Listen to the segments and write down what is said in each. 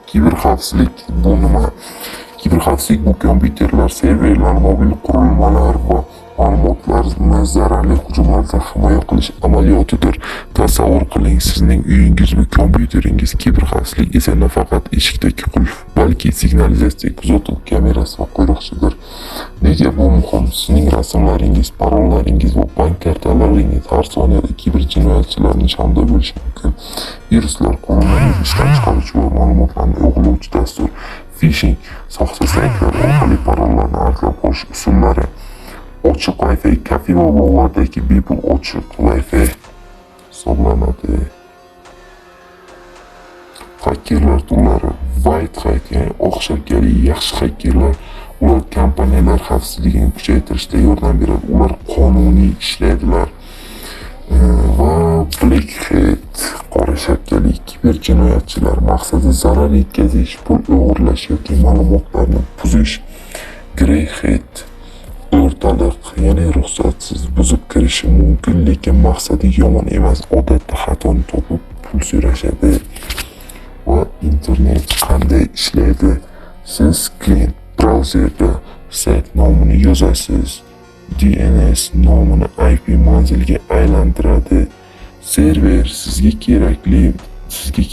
Kiberxavfsizlik bu nima? Kiberxavfsizlik bu kompyuterlar, serverlar, mobil qurilmalar va ma'lumotlarni zararli hujumlardan himoya qilish amaliyotidir. Tasavvur qiling, sizning uyingiz va kompyuteringiz. Kiberxavfsizlik esa nafaqat eshikdagi qulf, balki signalizatsiya, kuzatuv kamerasi va qo'riqchidir. Nega bu muhim? Sizning rasmlaringiz, parollaringiz va bank kartalaringiz har soniyada kiber jinoyatchilar nishonida bo'lishi mumkin. Viruslar, qurilmani ishdan chiqaruvchi va ma'lumotlarni o'g'irlovchi dastur, phishing, soxta saytlar orqali parollarni aniqlab olish usullari. Ochiq Wi-Fi kafe va bog'lardagi bepul ochiq Wi-Fi hisoblanadi. Xakerlar turlari. White hack, ya'ni oq shakarli yaxshi xakerlar. Ular kompaniyalar xavfsizligini kuchaytirishda yordam beradi. Ular qonuniy ishlaydilar. Va Black Hat, qora shakarli kiber jinoyatchilar. Maqsadi zarar yetkazish, pul o'g'irlash yoki ma'lumotlarni buzish. Grey Hat, o'rtaliq, ya'ni ruxsatsiz buzib kirishi mumkin, lekin maqsadi yomon emas. Odatda xatoni topib pul so'rashadi. Va internet qanday ishlaydi? Siz klient brauzerda sayt nomini yozasiz. DNS nomini IP manzilga aylantiradi. Server sizga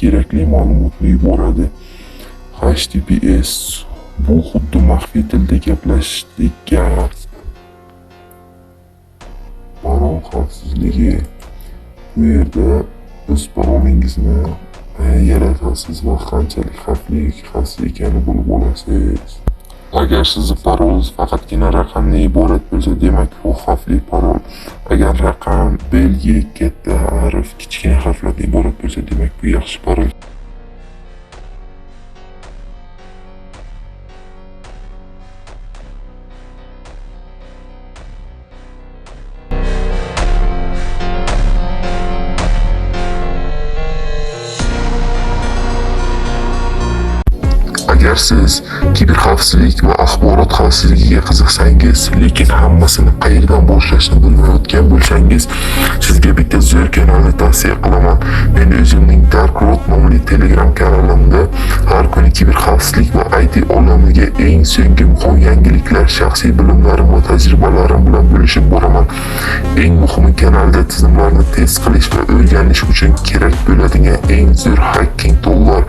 kerakli ma'lumotni yuboradi. HTTPS bu xuddi maxfiy tilda gaplashishdek gap. Parol xavfsizligi. Bu yerda o'z parolingizni yaratasiz va qanchalik xavfli yoki xavfsiz ekanini bilib olasiz. Agar sizni parolingiz faqatgina raqamdan iborat bo'lsa, demak bu xavfli parol. Agar raqam, belgi, katta harf, kichkina harflardan iborat bo'lsa, demak bu yaxshi parol. Agar siz kiberxavfsizlik va axborot xavfsizligiga qiziqsangiz, lekin hammasini qayerdan boshlashni bilmayotgan bo'lsangiz, sizga bitta zo'r kanalni tavsiya qilaman. Men o'zimning Dark Road nomli Telegram kanalimda har kuni kiberxavfsizlik va IT olamiga eng so'nggi muhim yangiliklar, shaxsiy bilimlarim va tajribalarim bilan bo'lishib boraman. Eng muhimi, kanalda tizimlarni test qilish va o'rganish uchun kerak bo'ladigan eng zo'r hacking toollar,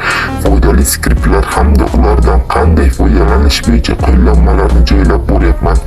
foydali skriptlar hamda ulardan qanday foydalanish bo'yicha qo'llanmalarni joylab boryapman.